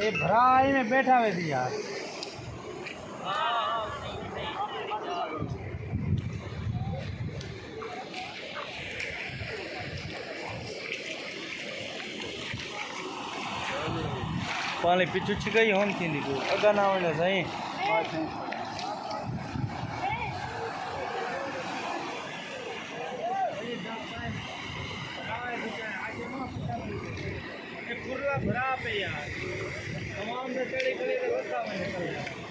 ये भराई में बैठा हुए थी यार। पानी पिछू छिकाई होन थी को अगा ना वने सही भरा पे यार तमाम से चढ़ी करे तो